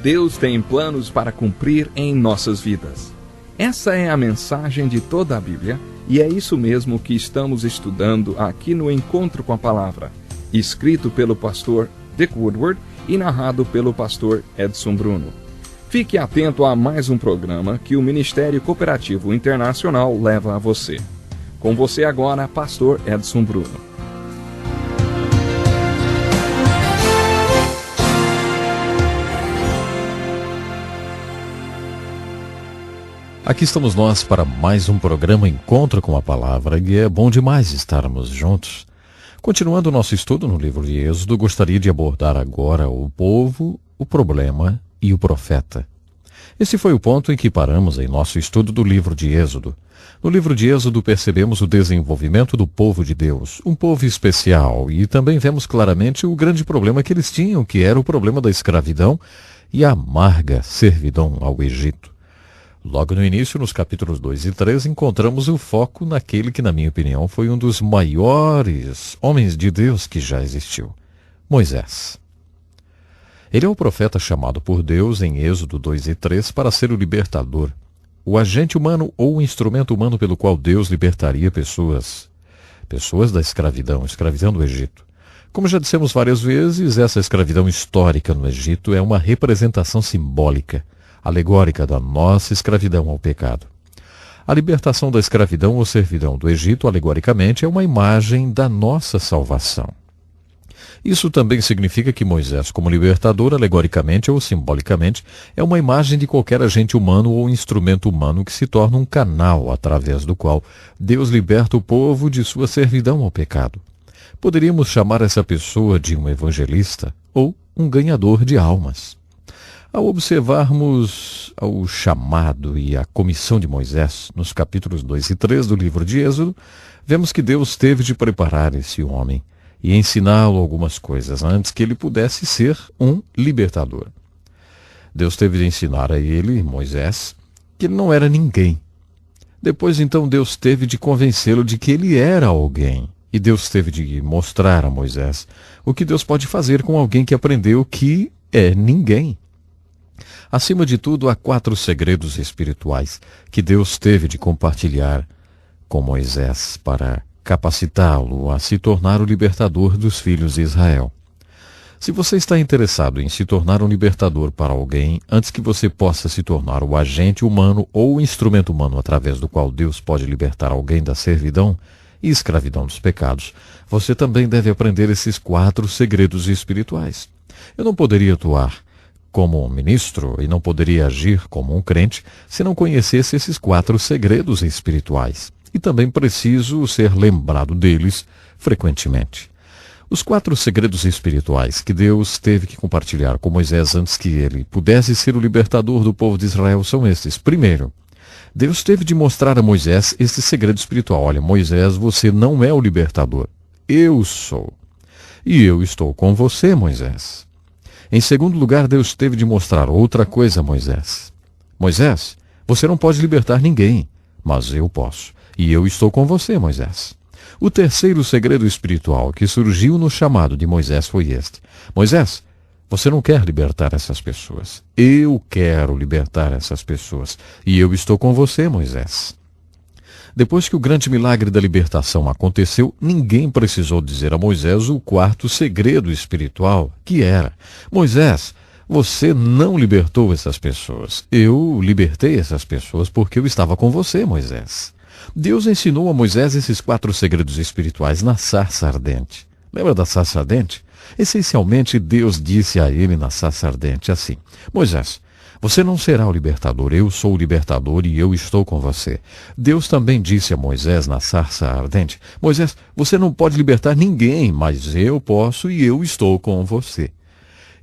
Deus tem planos para cumprir em nossas vidas. Essa é a mensagem de toda a Bíblia e é isso mesmo que estamos estudando aqui no Encontro com a Palavra, escrito pelo pastor Dick Woodward e narrado pelo pastor Edson Bruno. Fique atento a mais um programa que o Ministério Cooperativo Internacional leva a você. Com você agora, pastor Edson Bruno. Aqui estamos nós para mais um programa Encontro com a Palavra, e é bom demais estarmos juntos. Continuando o nosso estudo no livro de Êxodo, gostaria de abordar agora o povo, o problema e o profeta. Esse foi o ponto em que paramos em nosso estudo do livro de Êxodo. No livro de Êxodo percebemos o desenvolvimento do povo de Deus, um povo especial, e também vemos claramente o grande problema que eles tinham, que era o problema da escravidão e a amarga servidão ao Egito. Logo no início, nos capítulos 2 e 3, encontramos o foco naquele que, na minha opinião, foi um dos maiores homens de Deus que já existiu, Moisés. Ele é o profeta chamado por Deus em Êxodo 2 e 3 para ser o libertador, o agente humano ou o instrumento humano pelo qual Deus libertaria pessoas da escravidão do Egito. Como já dissemos várias vezes, essa escravidão histórica no Egito é uma representação simbólica, alegórica da nossa escravidão ao pecado. A libertação da escravidão ou servidão do Egito, alegoricamente, é uma imagem da nossa salvação. Isso também significa que Moisés, como libertador, alegoricamente ou simbolicamente, é uma imagem de qualquer agente humano ou instrumento humano que se torna um canal através do qual Deus liberta o povo de sua servidão ao pecado. Poderíamos chamar essa pessoa de um evangelista ou um ganhador de almas. Ao observarmos o chamado e a comissão de Moisés, nos capítulos 2 e 3 do livro de Êxodo, vemos que Deus teve de preparar esse homem e ensiná-lo algumas coisas antes que ele pudesse ser um libertador. Deus teve de ensinar a ele, Moisés, que ele não era ninguém. Depois, então, Deus teve de convencê-lo de que ele era alguém. E Deus teve de mostrar a Moisés o que Deus pode fazer com alguém que aprendeu que é ninguém. Acima de tudo, há 4 segredos espirituais que Deus teve de compartilhar com Moisés para capacitá-lo a se tornar o libertador dos filhos de Israel. Se você está interessado em se tornar um libertador para alguém, antes que você possa se tornar o agente humano ou o instrumento humano através do qual Deus pode libertar alguém da servidão e escravidão dos pecados, você também deve aprender esses 4 segredos espirituais. Eu não poderia atuar como um ministro e não poderia agir como um crente se não conhecesse esses 4 segredos espirituais. E também preciso ser lembrado deles frequentemente. Os 4 segredos espirituais que Deus teve que compartilhar com Moisés antes que ele pudesse ser o libertador do povo de Israel são estes. Primeiro, Deus teve de mostrar a Moisés este segredo espiritual. Olha, Moisés, você não é o libertador. Eu sou. E eu estou com você, Moisés. Em segundo lugar, Deus teve de mostrar outra coisa a Moisés. Moisés, você não pode libertar ninguém, mas eu posso. E eu estou com você, Moisés. O terceiro segredo espiritual que surgiu no chamado de Moisés foi este. Moisés, você não quer libertar essas pessoas. Eu quero libertar essas pessoas. E eu estou com você, Moisés. Depois que o grande milagre da libertação aconteceu, ninguém precisou dizer a Moisés o 4º segredo espiritual, que era: Moisés, você não libertou essas pessoas. Eu libertei essas pessoas porque eu estava com você, Moisés. Deus ensinou a Moisés esses 4 segredos espirituais na sarça ardente. Lembra da sarça ardente? Essencialmente, Deus disse a ele na sarça ardente assim: Moisés, você não será o libertador, eu sou o libertador e eu estou com você. Deus também disse a Moisés na sarça ardente: Moisés, você não pode libertar ninguém, mas eu posso e eu estou com você.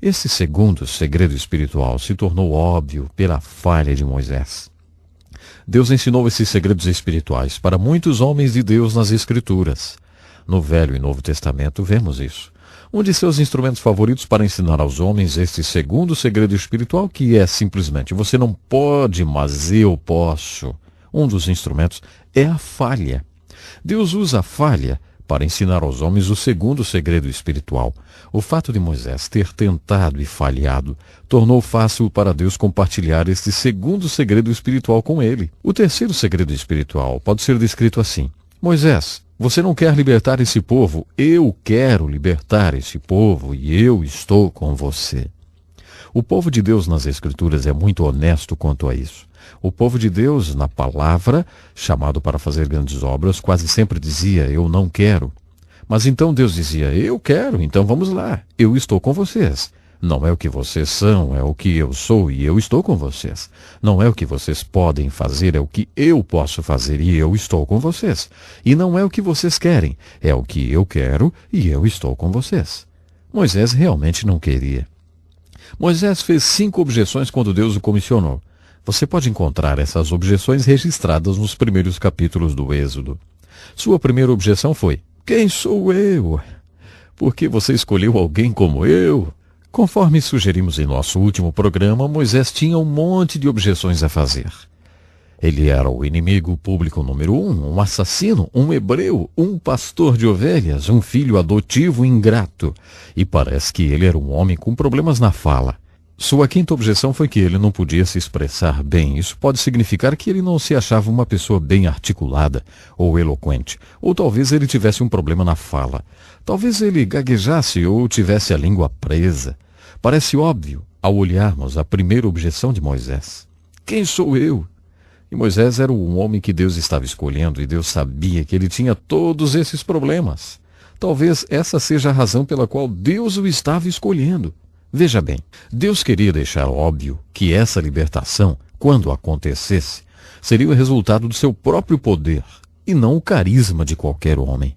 Esse segundo segredo espiritual se tornou óbvio pela falha de Moisés. Deus ensinou esses segredos espirituais para muitos homens de Deus nas Escrituras. No Velho e Novo Testamento vemos isso. Um de seus instrumentos favoritos para ensinar aos homens este segundo segredo espiritual, que é simplesmente: você não pode, mas eu posso. Um dos instrumentos é a falha. Deus usa a falha para ensinar aos homens o segundo segredo espiritual. O fato de Moisés ter tentado e falhado tornou fácil para Deus compartilhar este segundo segredo espiritual com ele. O terceiro segredo espiritual pode ser descrito assim: Moisés, você não quer libertar esse povo? Eu quero libertar esse povo e eu estou com você. O povo de Deus nas Escrituras é muito honesto quanto a isso. O povo de Deus, na palavra, chamado para fazer grandes obras, quase sempre dizia, eu não quero. Mas então Deus dizia, eu quero, então vamos lá, eu estou com vocês. Não é o que vocês são, é o que eu sou e eu estou com vocês. Não é o que vocês podem fazer, é o que eu posso fazer e eu estou com vocês. E não é o que vocês querem, é o que eu quero e eu estou com vocês. Moisés realmente não queria. Moisés fez 5 objeções quando Deus o comissionou. Você pode encontrar essas objeções registradas nos primeiros capítulos do Êxodo. Sua primeira objeção foi, quem sou eu? Por que você escolheu alguém como eu? Conforme sugerimos em nosso último programa, Moisés tinha um monte de objeções a fazer. Ele era o inimigo público número 1, um assassino, um hebreu, um pastor de ovelhas, um filho adotivo ingrato. E parece que ele era um homem com problemas na fala. Sua quinta objeção foi que ele não podia se expressar bem. Isso pode significar que ele não se achava uma pessoa bem articulada ou eloquente. Ou talvez ele tivesse um problema na fala. Talvez ele gaguejasse ou tivesse a língua presa. Parece óbvio ao olharmos a primeira objeção de Moisés. Quem sou eu? E Moisés era um homem que Deus estava escolhendo e Deus sabia que ele tinha todos esses problemas. Talvez essa seja a razão pela qual Deus o estava escolhendo. Veja bem, Deus queria deixar óbvio que essa libertação, quando acontecesse, seria o resultado do seu próprio poder e não o carisma de qualquer homem.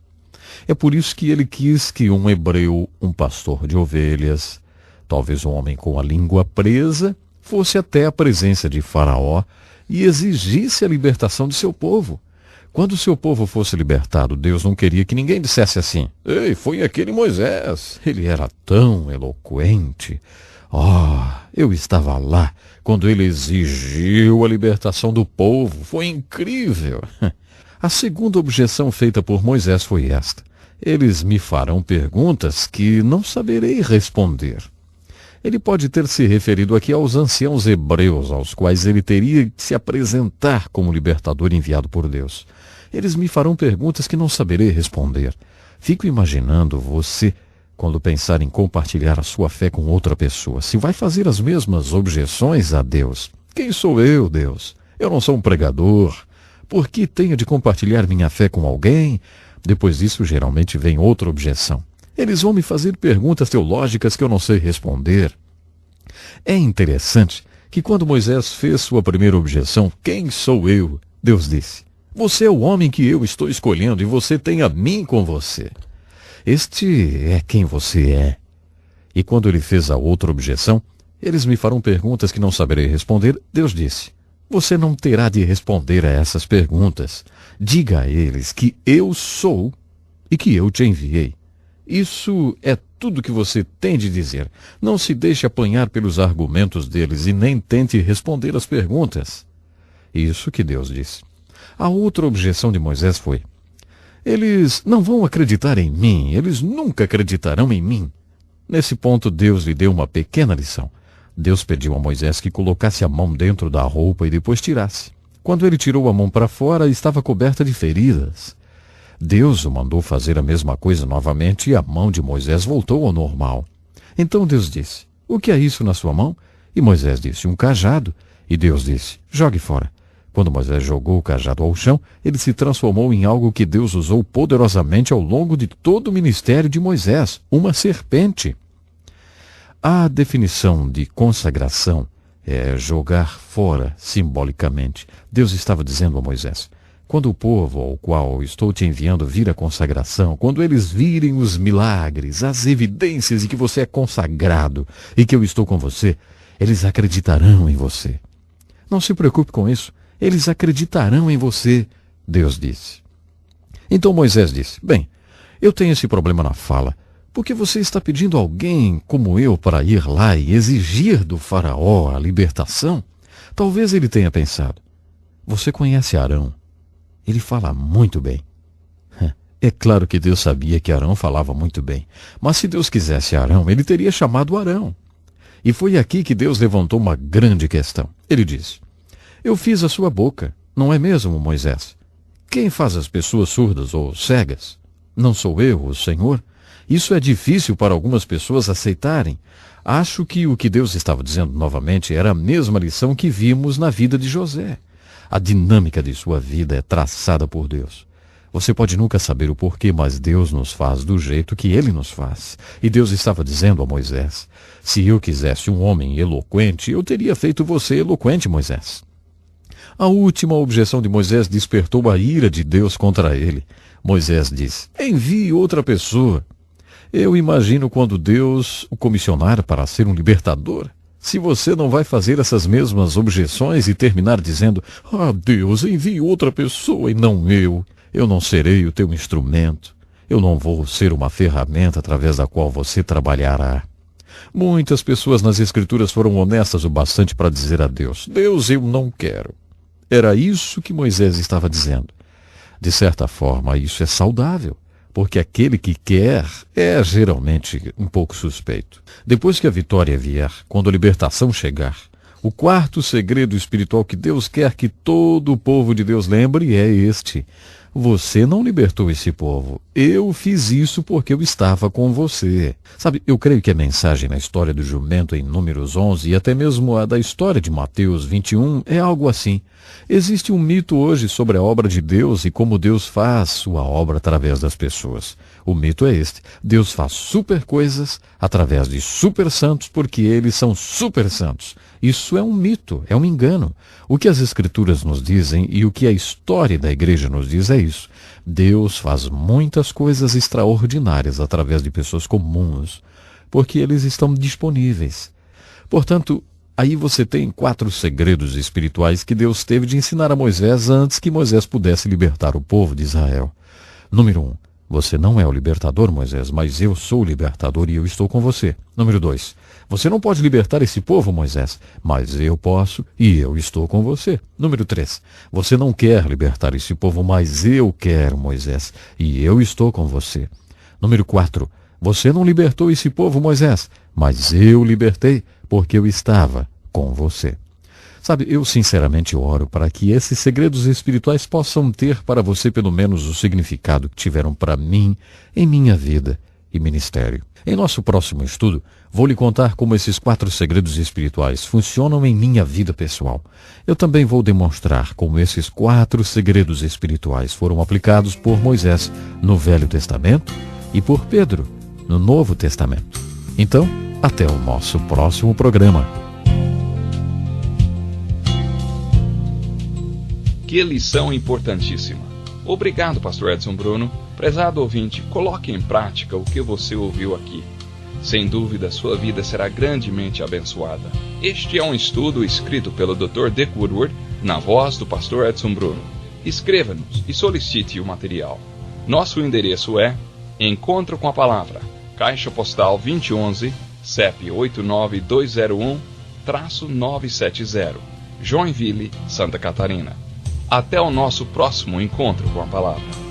É por isso que ele quis que um hebreu, um pastor de ovelhas, talvez um homem com a língua presa, fosse até a presença de Faraó e exigisse a libertação de seu povo. Quando o seu povo fosse libertado, Deus não queria que ninguém dissesse assim, ei, foi aquele Moisés, ele era tão eloquente. Eu estava lá quando ele exigiu a libertação do povo, foi incrível. A segunda objeção feita por Moisés foi esta, eles me farão perguntas que não saberei responder. Ele pode ter se referido aqui aos anciãos hebreus, aos quais ele teria de se apresentar como libertador enviado por Deus. Eles me farão perguntas que não saberei responder. Fico imaginando você, quando pensar em compartilhar a sua fé com outra pessoa, se vai fazer as mesmas objeções a Deus. Quem sou eu, Deus? Eu não sou um pregador. Por que tenho de compartilhar minha fé com alguém? Depois disso, geralmente vem outra objeção. Eles vão me fazer perguntas teológicas que eu não sei responder. É interessante que quando Moisés fez sua primeira objeção, quem sou eu? Deus disse, você é o homem que eu estou escolhendo e você tem a mim com você. Este é quem você é. E quando ele fez a outra objeção, eles me farão perguntas que não saberei responder. Deus disse, você não terá de responder a essas perguntas. Diga a eles que eu sou e que eu te enviei. Isso é tudo que você tem de dizer. Não se deixe apanhar pelos argumentos deles e nem tente responder as perguntas. Isso que Deus disse. A outra objeção de Moisés foi, eles não vão acreditar em mim, eles nunca acreditarão em mim. Nesse ponto, Deus lhe deu uma pequena lição. Deus pediu a Moisés que colocasse a mão dentro da roupa e depois tirasse. Quando ele tirou a mão para fora, estava coberta de feridas. Deus o mandou fazer a mesma coisa novamente e a mão de Moisés voltou ao normal. Então Deus disse, o que é isso na sua mão? E Moisés disse, um cajado. E Deus disse, jogue fora. Quando Moisés jogou o cajado ao chão, ele se transformou em algo que Deus usou poderosamente ao longo de todo o ministério de Moisés, uma serpente. A definição de consagração é jogar fora, simbolicamente. Deus estava dizendo a Moisés, quando o povo ao qual estou te enviando vir a consagração, quando eles virem os milagres, as evidências de que você é consagrado e que eu estou com você, eles acreditarão em você. Não se preocupe com isso, eles acreditarão em você, Deus disse. Então Moisés disse, bem, eu tenho esse problema na fala, porque você está pedindo alguém como eu para ir lá e exigir do faraó a libertação? Talvez ele tenha pensado, você conhece Arão. Ele fala muito bem. É claro que Deus sabia que Arão falava muito bem, mas se Deus quisesse Arão, ele teria chamado Arão. E foi aqui que Deus levantou uma grande questão. Ele disse: eu fiz a sua boca, não é mesmo, Moisés? Quem faz as pessoas surdas ou cegas? Não sou eu, o Senhor? Isso é difícil para algumas pessoas aceitarem. Acho que o que Deus estava dizendo novamente era a mesma lição que vimos na vida de José. A dinâmica de sua vida é traçada por Deus. Você pode nunca saber o porquê, mas Deus nos faz do jeito que Ele nos faz. E Deus estava dizendo a Moisés: se eu quisesse um homem eloquente, eu teria feito você eloquente, Moisés. A última objeção de Moisés despertou a ira de Deus contra ele. Moisés disse: envie outra pessoa. Eu imagino quando Deus o comissionar para ser um libertador. Se você não vai fazer essas mesmas objeções e terminar dizendo: Deus, envie outra pessoa e não eu. Eu não serei o teu instrumento. Eu não vou ser uma ferramenta através da qual você trabalhará. Muitas pessoas nas Escrituras foram honestas o bastante para dizer a Deus: Deus, eu não quero. Era isso que Moisés estava dizendo. De certa forma, isso é saudável, porque aquele que quer é geralmente um pouco suspeito. Depois que a vitória vier, quando a libertação chegar, o quarto segredo espiritual que Deus quer que todo o povo de Deus lembre é este: você não libertou esse povo. Eu fiz isso porque eu estava com você. Sabe, eu creio que a mensagem na história do jumento em Números 11 e até mesmo a da história de Mateus 21 é algo assim. Existe um mito hoje sobre a obra de Deus e como Deus faz sua obra através das pessoas. O mito é este: Deus faz super coisas através de super santos porque eles são super santos. Isso é um mito, é um engano. O que as Escrituras nos dizem e o que a história da igreja nos diz é isso: Deus faz muitas coisas extraordinárias através de pessoas comuns, porque eles estão disponíveis. Portanto, aí você tem 4 segredos espirituais que Deus teve de ensinar a Moisés antes que Moisés pudesse libertar o povo de Israel. Número 1. Você não é o libertador, Moisés, mas eu sou o libertador e eu estou com você. Número 2. Você não pode libertar esse povo, Moisés, mas eu posso e eu estou com você. Número 3. Você não quer libertar esse povo, mas eu quero, Moisés, e eu estou com você. Número 4. Você não libertou esse povo, Moisés, mas eu libertei porque eu estava com você. Sabe, eu sinceramente oro para que esses segredos espirituais possam ter para você pelo menos o significado que tiveram para mim em minha vida e ministério. Em nosso próximo estudo, vou lhe contar como esses 4 segredos espirituais funcionam em minha vida pessoal. Eu também vou demonstrar como esses 4 segredos espirituais foram aplicados por Moisés no Velho Testamento e por Pedro no Novo Testamento. Então, até o nosso próximo programa. Que lição importantíssima. Obrigado, pastor Edson Bruno. Prezado ouvinte, coloque em prática o que você ouviu aqui. Sem dúvida, sua vida será grandemente abençoada. Este é um estudo escrito pelo Dr. Dick Woodward, na voz do pastor Edson Bruno. Escreva-nos e solicite o material. Nosso endereço é Encontro com a Palavra, Caixa Postal 2011, CEP 89201-970, Joinville, Santa Catarina. Até o nosso próximo encontro com a Palavra.